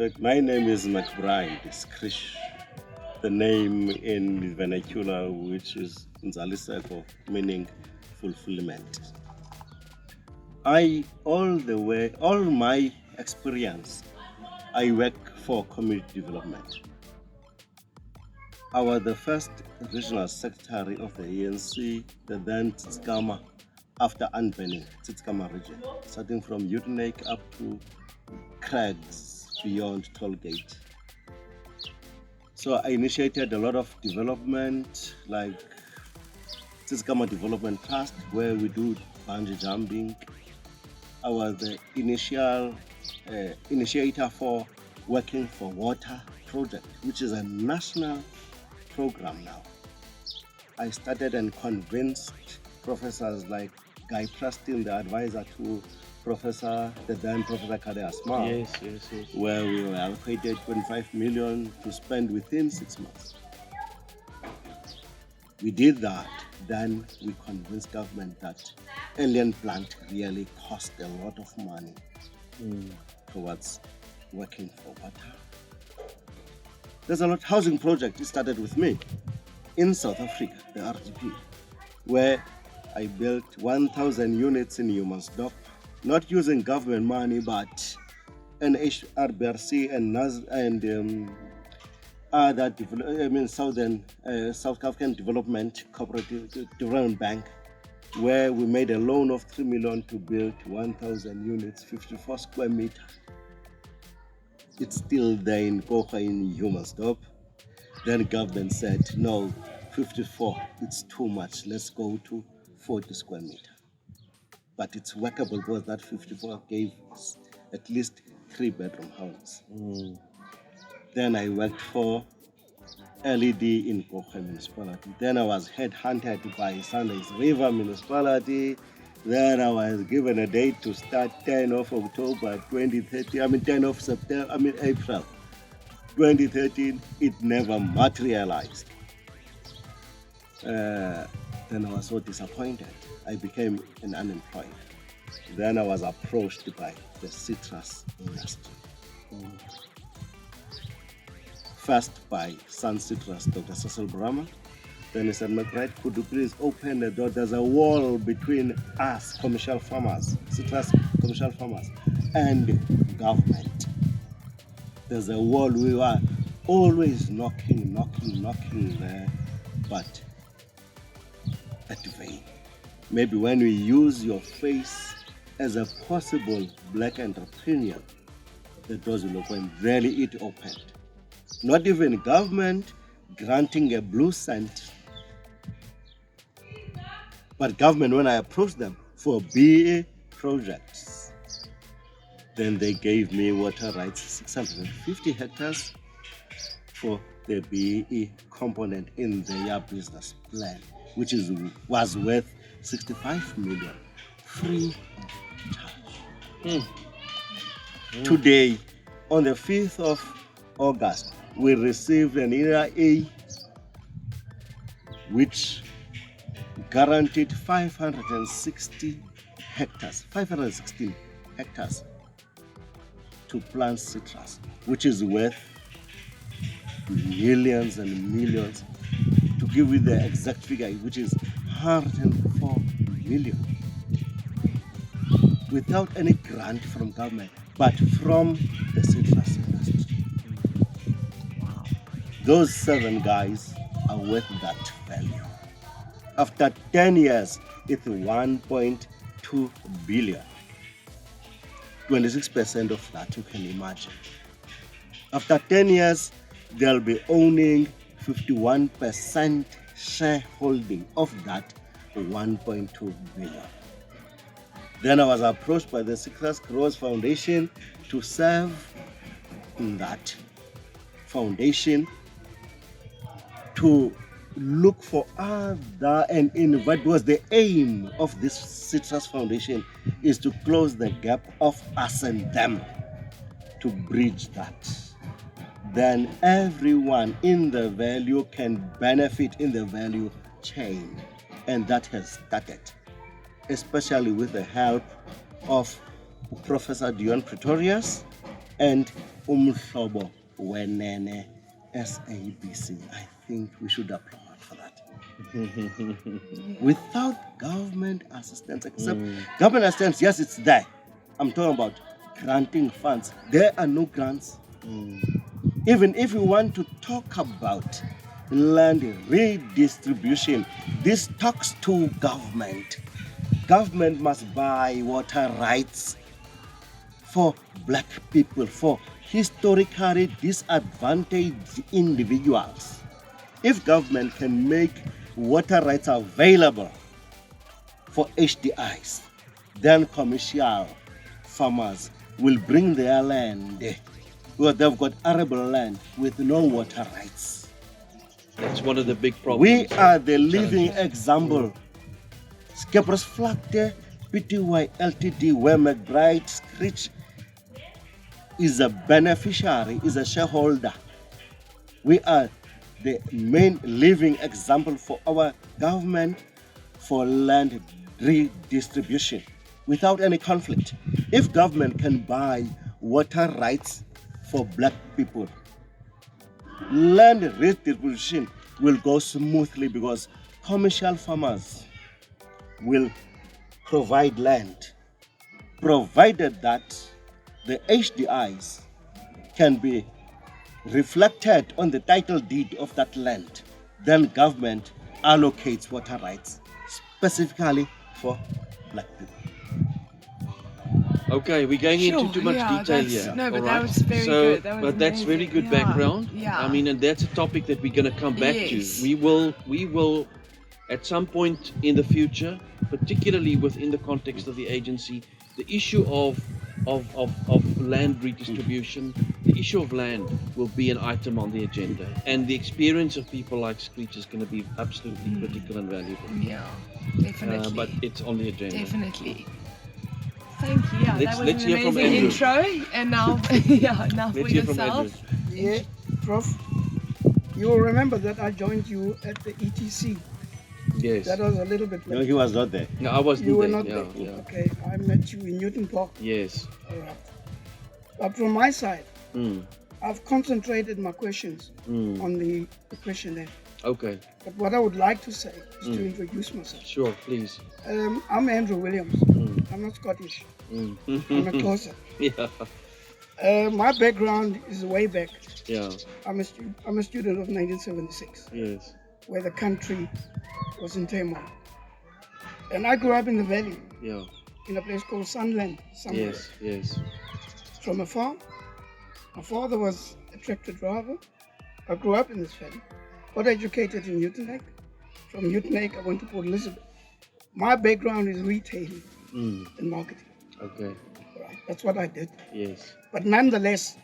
fact, my name is McBride Screech. The name in vernacular, which is Nzaliseko, meaning fulfillment. All my experience, I work for community development. I was the first regional secretary of the ANC, the then Titskama, after unbanning Titskama region, starting from Utenake up to Crags beyond Tollgate. So I initiated a lot of development, like Titskama Development Trust, where we do bungee jumping. I was the initiator for Working for Water project, which is a national program now. I started and convinced professors like Guy Preston, the advisor to the then Professor Kade Asma, Yes. where we were allocated 25 million to spend within 6 months. We did that. Then we convinced government that alien plant really cost a lot of money towards working for water. There's a lot housing project. It started with me in South Africa, the RDP, where I built 1,000 units in Humansdorp, not using government money, but NHRBRC and other South African Development Cooperative Development Bank, where we made a loan of 3 million to build 1,000 units, 54 square meters. It's still there in Kocha in Humansdorp. Then government said, no, 54, it's too much. Let's go to 40 square meters. But it's workable because that 54 gave us at least 3-bedroom houses. Then I worked for LED in Kocha municipality. Then I was headhunted by Sundays River municipality. Then I was given a date to start 10 of October 2013, 10 of September, April 2013. It never materialized. Then I was so disappointed. I became an unemployed. Then I was approached by the citrus industry. First by Sun Citrus, Dr. Cecil Brahma. Then he said, McBride, could you please open the door? There's a wall between us, commercial farmers, citrus commercial farmers, and government. There's a wall. We were always knocking there, but at vain. Maybe when we use your face as a possible black entrepreneur, the doors will open. Really, it opened. Not even government granting a blue cent, but government, when I approached them for BA projects, then they gave me water rights, 650 hectares for the BE component in their business plan, which was worth 65 million, free of charge. Today, on the 5th of August, we received an ERA which guaranteed 516 hectares to plant citrus, which is worth millions and millions. To give you the exact figure, which is 104 million, without any grant from government, but from the citrus industry. Those 7 guys are worth that value. After 10 years, it's 1.2 billion. 26% of that, you can imagine. After 10 years, they'll be owning 51% shareholding of that 1.2 billion. Then I was approached by the Citrus Growers Foundation to serve in that foundation, to look for other and innovate, because the aim of this Citrus Foundation is to close the gap of us and them, to bridge that. Then everyone in the value can benefit in the value chain. And that has started, especially with the help of Professor Dion Pretorius and umhlobo wenene SABC. I think we should applaud for that. Without government assistance, except government assistance, yes, it's there. I'm talking about granting funds. There are no grants. Even if we want to talk about land redistribution, this talks to government. Government must buy water rights for black people, for historically disadvantaged individuals. If government can make water rights available for HDIs, then commercial farmers will bring their land, because they've got arable land with no water rights. That's one of the big problems. We are the living example. Skeppers Flakte, PTY Ltd, where McBride Screech is a beneficiary, is a shareholder. We are the main living example for our government for land redistribution without any conflict. If government can buy water rights for black people, land redistribution will go smoothly because commercial farmers will provide land, provided that the HDIs can be reflected on the title deed of that land. Then government allocates water rights specifically for black people. Okay, we're going into too much detail here. No, but all that right? was very good. That was but that's amazing. very good background. Yeah. I mean, and that's a topic that we're going to come back Yes. to. We will, at some point in the future, particularly within the context of the agency, the issue of land redistribution, the issue of land will be an item on the agenda, and the experience of people like Screech is going to be absolutely critical and valuable. Yeah, definitely. But it's on the agenda. Definitely. Thank you. Yeah, that was let's an hear from amazing Andrew. intro. And now, yeah, now for Let's hear from Andrew. yourself. Yeah, Prof. You will remember that I joined you at the ETC. Yes. That was a little bit No, late. he was not there. No, I wasn't You were there. not Yeah, there. yeah. Okay, I met you in Newton Park. Yes. All right. But from my side, Mm. I've concentrated my questions Mm. on the questionnaire. Okay. But what I would like to say is to introduce myself. Sure, please. I'm Andrew Williams. Mm. I'm not Scottish. Mm. I'm a closer. Yeah. My background is way back. Yeah. I'm a student of 1976, Yes. where the country was in turmoil. And I grew up in the valley, Yeah. in a place called Sunland, somewhere. Yes. Yes. From a farm. My father was a tractor driver. I grew up in this valley. Got educated in Newton Lake. From Newton Lake, I went to Port Elizabeth. My background is retailing Mm. and marketing. Okay. Right. That's what I did. Yes. But nonetheless,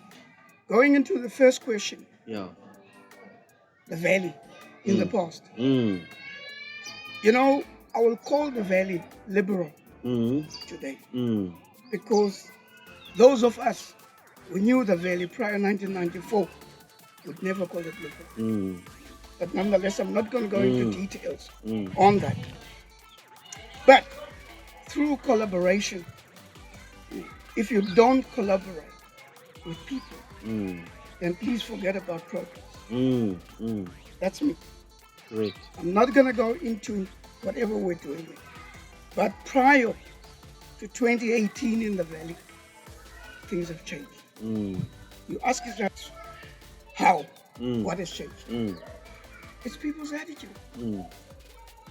going into the first question, Yeah. the valley in the past. Mm. You know, I will call the valley liberal Mm. today Mm. because those of us who knew the valley prior 1994 would never call it liberal. Mm. But nonetheless, I'm not going to go into details Mm. on that. But through collaboration, if you don't collaborate with people, Mm. then please forget about progress. Mm. Mm. That's me. Great. I'm not going to go into whatever we're doing. But prior to 2018 in the valley, things have changed. Mm. You ask yourself, how? Mm. What has changed? Mm. It's people's attitude. Mm.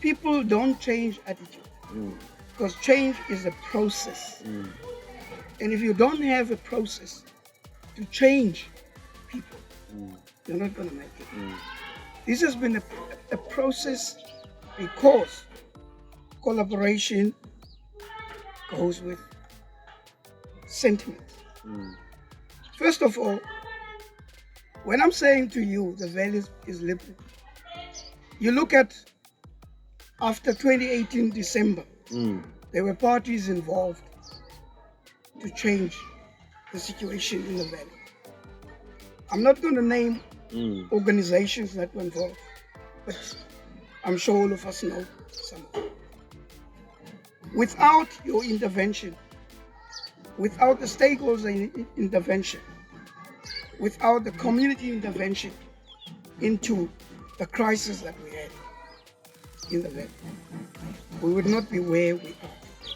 People don't change attitude Mm. because change is a process. Mm. And if you don't have a process to change people, you're not going to make it. This has been a process because collaboration goes with sentiment. First of all, when I'm saying to you the value is liberal, you look at after 2018 December, there were parties involved to change the situation in the valley. I'm not going to name organizations that were involved, but I'm sure all of us know some. Without your intervention, without the stakeholders' intervention, without the community intervention into the crisis that we had in the valley, we would not be where we are today,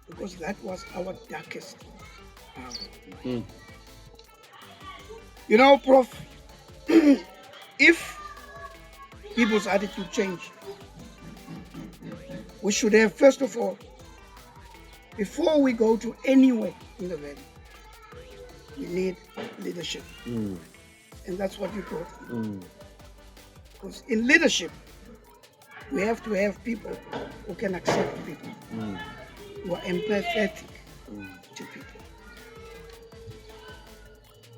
because that was our darkest hour. You know, Prof, if people's attitude change, we should have, first of all, before we go to anywhere in the valley, we need leadership. And that's what you brought. Because in leadership, we have to have people who can accept people, who are empathetic to people.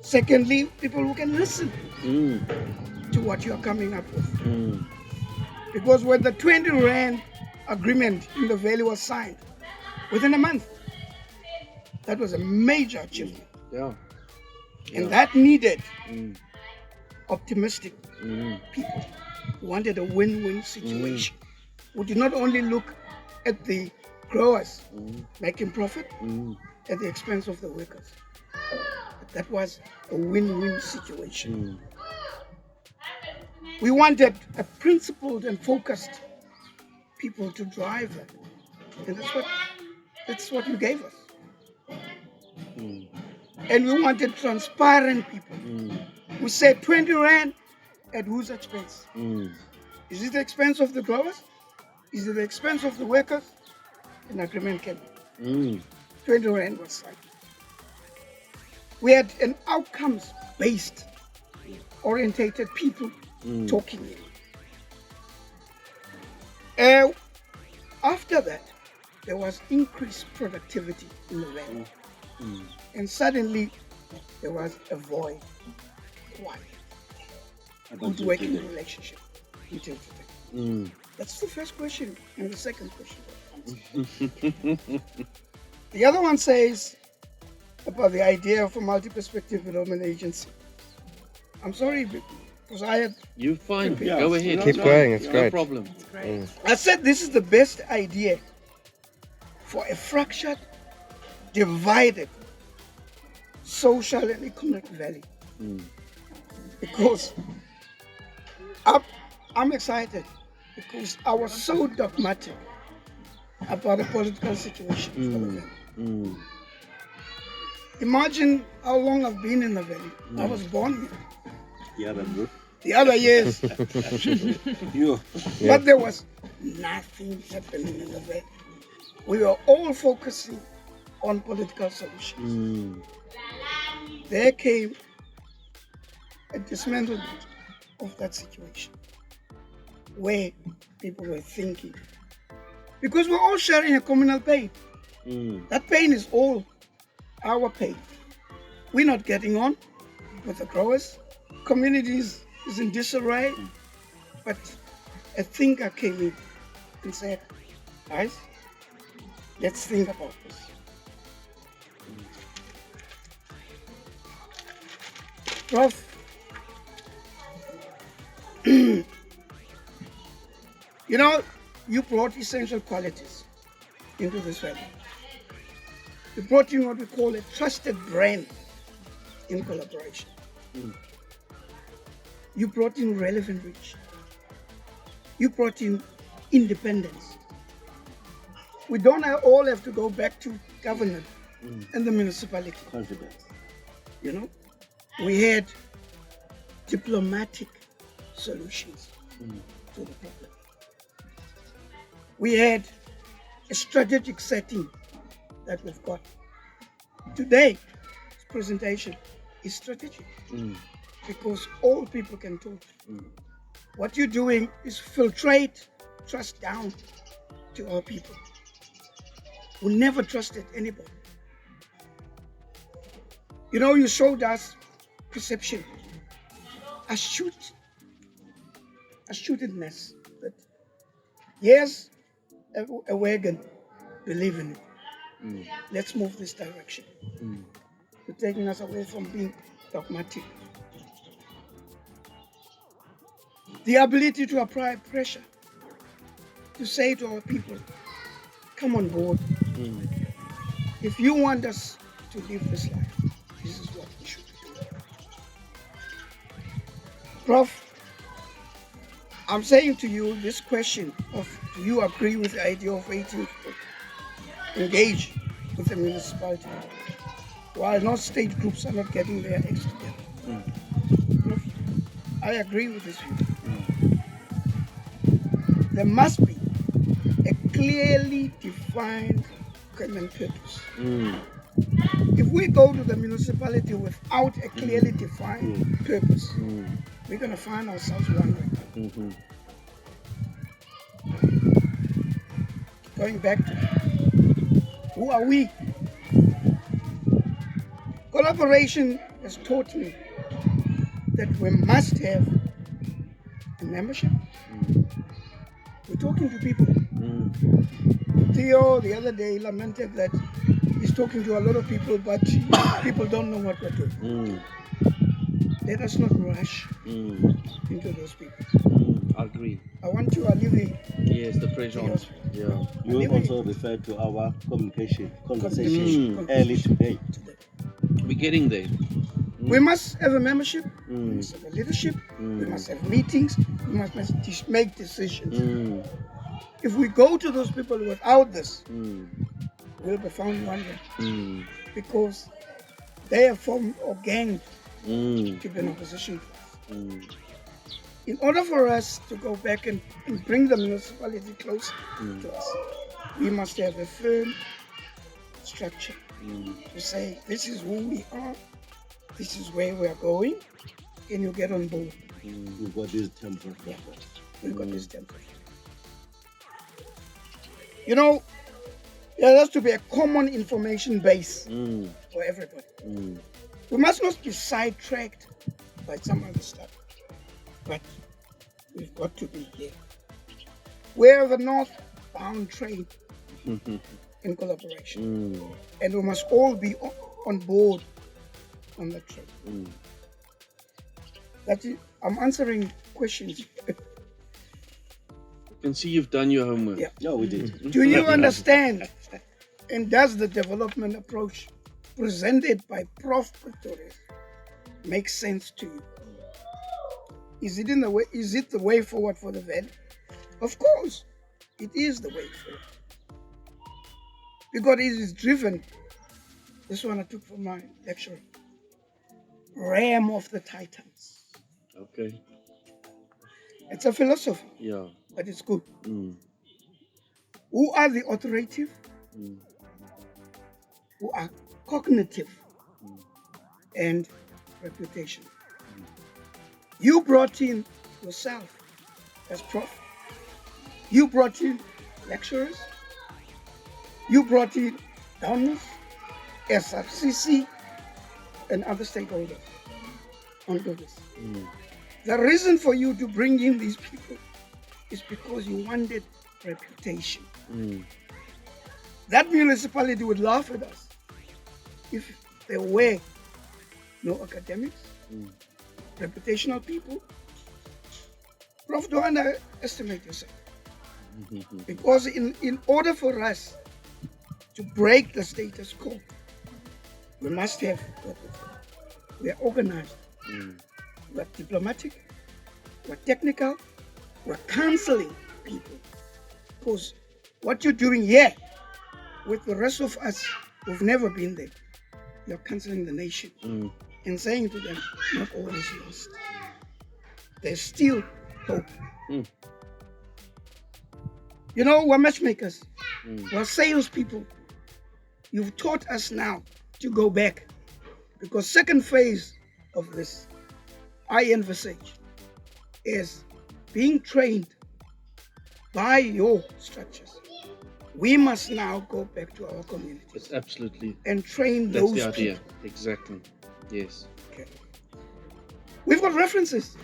Secondly, people who can listen to what you are coming up with. Because when the 20 Rand agreement in the valley was signed, within a month, that was a major achievement. And that needed optimistic people who wanted a win-win situation, who did not only look at the growers making profit at the expense of the workers. But that was a win-win situation. We wanted a principled and focused people to drive that. And that's what you gave us. And we wanted transparent people. We said 20 Rand at whose expense? Is it the expense of the growers? Is it the expense of the workers? An agreement came. 20 Rand was signed. We had an outcomes-based, orientated people talking. After that, there was increased productivity in the valley. And suddenly, there was a void. Why? Good working relationship until today. That's the first question. And the second question. The other one says about the idea of a multi-perspective development agency. I'm sorry, because I had... You're fine. Go ahead. Keep going. It's No great. problem. It's great. I said this is the best idea for a fractured, divided social and economic valley. Because I'm excited because I was so dogmatic about the political situation for the valley. Imagine how long I've been in the valley. I was born here. Yeah, that's good. The other years, You. but there was nothing happening in the valley. We were all focusing on political solutions. There came a dismantlement of that situation where people were thinking, because we're all sharing a communal pain. That pain is all our pain. We're not getting on with the growers. Communities is in disarray. But a thinker came in and said, guys, let's think about this. Prof, you know, you brought essential qualities into this valley. You brought in what we call a trusted brand in collaboration. You brought in relevant reach. You brought in independence. We don't all have to go back to government and the municipality. Confidence. You know, we had diplomatic solutions to the problem. We had a strategic setting that we've got. Today's presentation is strategic because all people can talk. What you're doing is filtrate trust down to our people who never trusted anybody. You know, you showed us perception, astutedness, that yes, a wagon, believe in it. Let's move this direction. You're taking us away from being dogmatic. The ability to apply pressure, to say to our people, come on board. If you want us to live this life, this is what we should do. Prof, I'm saying to you this question of do you agree with the idea of waiting to engage with the municipality while not state groups are not getting their acts together? Prof, I agree with this view. There must be a clearly defined common purpose. If we go to the municipality without a clearly defined purpose, we're going to find ourselves wondering. Going back to who are we? Collaboration has taught me that we must have a membership. We're talking to people. Theo the other day lamented that he's talking to a lot of people, but people don't know what we're doing. Let us not rush into those people. I agree. I want to alleviate. Yes, the pressure on. Yeah. You also referred to our conversation early today. We're getting there. We must have a membership, we must have a leadership, we must have meetings, we must make decisions. If we go to those people without this, we'll be found wondering because they have formed or ganged to be in opposition to us. In order for us to go back and bring the municipality close to us, we must have a firm structure to say, this is who we are, this is where we are going, can you get on board? We've got this temple. We've got this temple. You know, there has to be a common information base for everybody. We must not be sidetracked by some other stuff, but we've got to be here. We're the northbound train in collaboration, and we must all be on board on the train. That's it. I'm answering questions. I can see you've done your homework. Yeah. No, we did. Do you understand? And does the development approach presented by Prof. Pretorius make sense to you? Is it in the way? Is it the way forward for the valley? Of course, it is the way forward. Because it is driven. This one I took from my lecture. Ram of the Titans. Okay. It's a philosophy. Yeah. But it's good. Who are the authoritative? Who are cognitive and reputation? You brought in yourself as prof. You brought in lecturers. You brought in donors, SRCC, and other stakeholders onto this. The reason for you to bring in these people is because you wanted reputation. That municipality would laugh at us if there were no academics, reputational people. Prof, don't underestimate yourself. Because in order for us to break the status quo, we must have what we are organized. We're diplomatic, we're technical, we're counseling people. Because what you're doing here with the rest of us who've never been there, you're counseling the nation and saying to them, not all is lost. There's still hope. You know, we're matchmakers, we're salespeople. You've taught us now to go back, because second phase of this, I envisage, is being trained by your structures. We must now go back to our communities. It's absolutely. And train That's those the idea. people. Exactly. Yes. Okay. We've got references.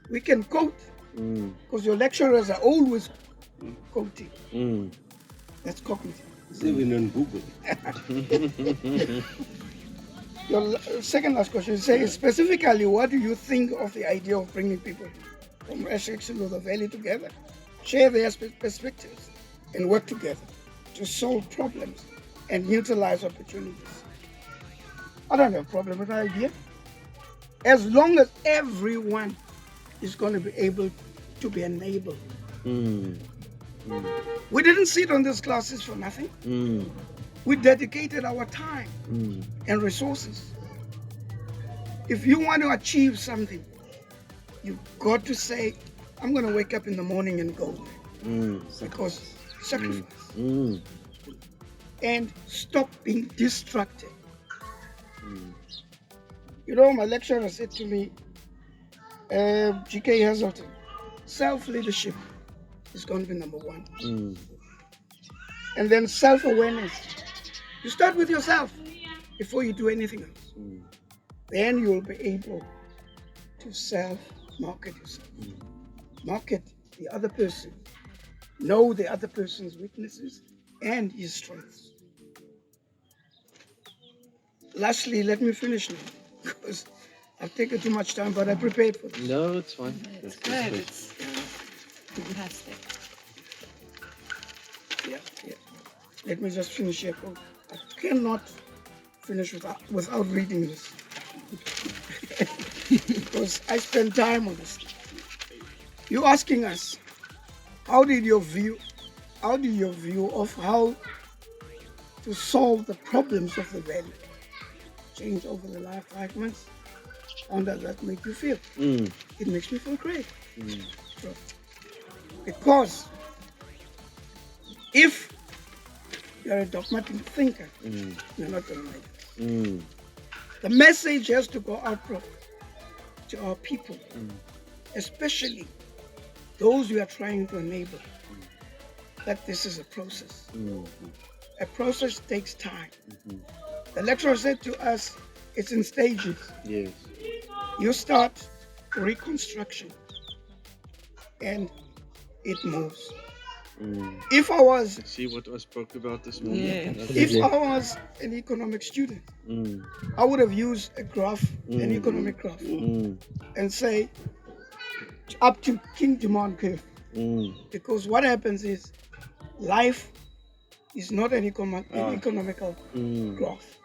We can quote, because your lecturers are always quoting. That's cognitive. It's even on Google. Your second last question says, specifically, what do you think of the idea of bringing people from section of the valley together, share their perspectives, and work together to solve problems and utilize opportunities? I don't have a problem with the idea, as long as everyone is going to be able to be enabled. Mm. We didn't sit on these classes for nothing. Mm. We dedicated our time Mm. and resources. If you want to achieve something, you've got to say, I'm going to wake up in the morning and go there. Mm. Because sacrifice. Mm. And stop being distracted. You know, my lecturer said to me, GK Hazelton, self-leadership is going to be number one. Mm. And then self-awareness. You start with yourself before you do anything else. Mm. Then you will be able to self-market yourself. Market the other person. Know the other person's weaknesses and his strengths. Lastly, let me finish now, because I've taken too much time, but I prepared for this. No, it's fine. It's good. It's fantastic. Yeah. Let me just finish here. I cannot finish without reading this. Because I spent time on this. You're asking us, how did your view of how to solve the problems of the valley change over the last 5 months? How does that make you feel? Mm. It makes me feel great. So, because if you're a dogmatic thinker, you're not going to make it. Mm. The message has to go out to our people, especially those we are trying to enable, that this is a process. A process takes time. The lecturer said to us, it's in stages. Yes. You start reconstruction and it moves. If I was See what I spoke about this morning? Yeah. If I was an economic student, I would have used a graph, an economic graph, and say up to King Demand curve. Because what happens is life is not an economical graph.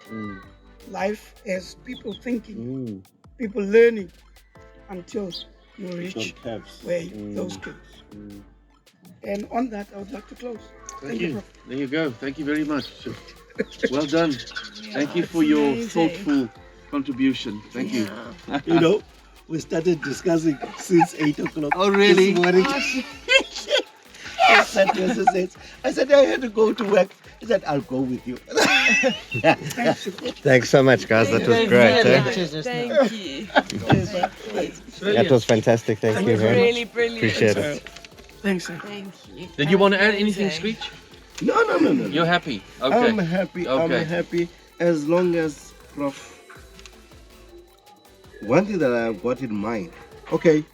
Life has people thinking, people learning until you reach where those curves. And on that, I would like to close. Thank you. Prof. There you go. Thank you very much. Well done. Thank you it's for your amazing. thoughtful contribution. Thank you. You know, we started discussing since 8 o'clock. Oh, really? This morning. I said, I had to go to work. He said, I'll go with you. Thanks so much, guys. That was great. Thank you. That was fantastic. Thank you very much. Really brilliant. Appreciate it. Thanks, sir. Thank you. Did you want to add anything, Amazing. Screech? No. You're happy? Okay. I'm happy. Okay. I'm happy as long as Prof. One thing that I've got in mind, okay,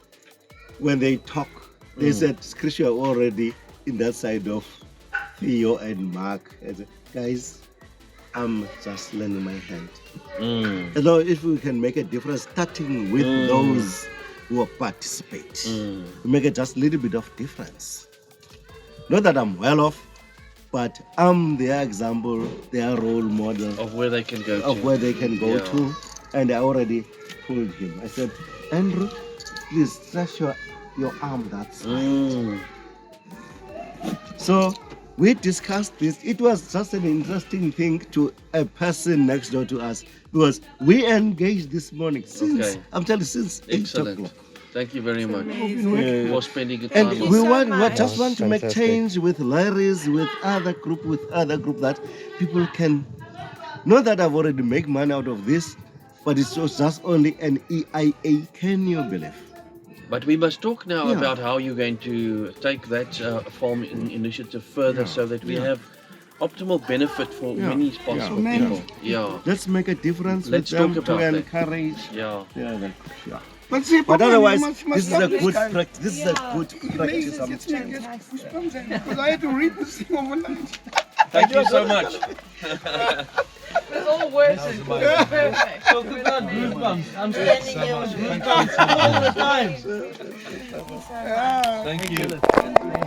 when they talk, they said, Screech, you're already in that side of Theo and Mark. I said, guys, I'm just lending my hand. As long if we can make a difference, starting with those who will participate, we make it just a little bit of difference. Not that I'm well off, but I'm their example, their role model Of where they can go of to. where they can go Yeah. to. And I already told him, I said, Andrew, please stretch your arm that side. So we discussed this. It was just an interesting thing to a person next door to us because we engaged this morning since, Okay. I'm telling you, since 8 Excellent. o'clock. Thank you very much Amazing. for spending your time And with we us. so want, much. just want to make Fantastic. change with Larry's, with other group, that people can, not that I've already make money out of this, but it's just only an EIA, can you believe? But we must talk now Yeah. about how you're going to take that farm initiative further so that we have optimal benefit for many possible Yeah. people. Yeah. Let's make a difference Let's with them talk to about that. encourage. Yeah. Yeah. But see, But Papa, you otherwise, must this is stop a good guy. practice. This is a good practice. It's me, get goosebumps, because I had to read this thing overnight. Thank you so much. It's all words and perfect. So good on goosebumps. I'm standing here with goosebumps all the time. Thank you so much. Thank you.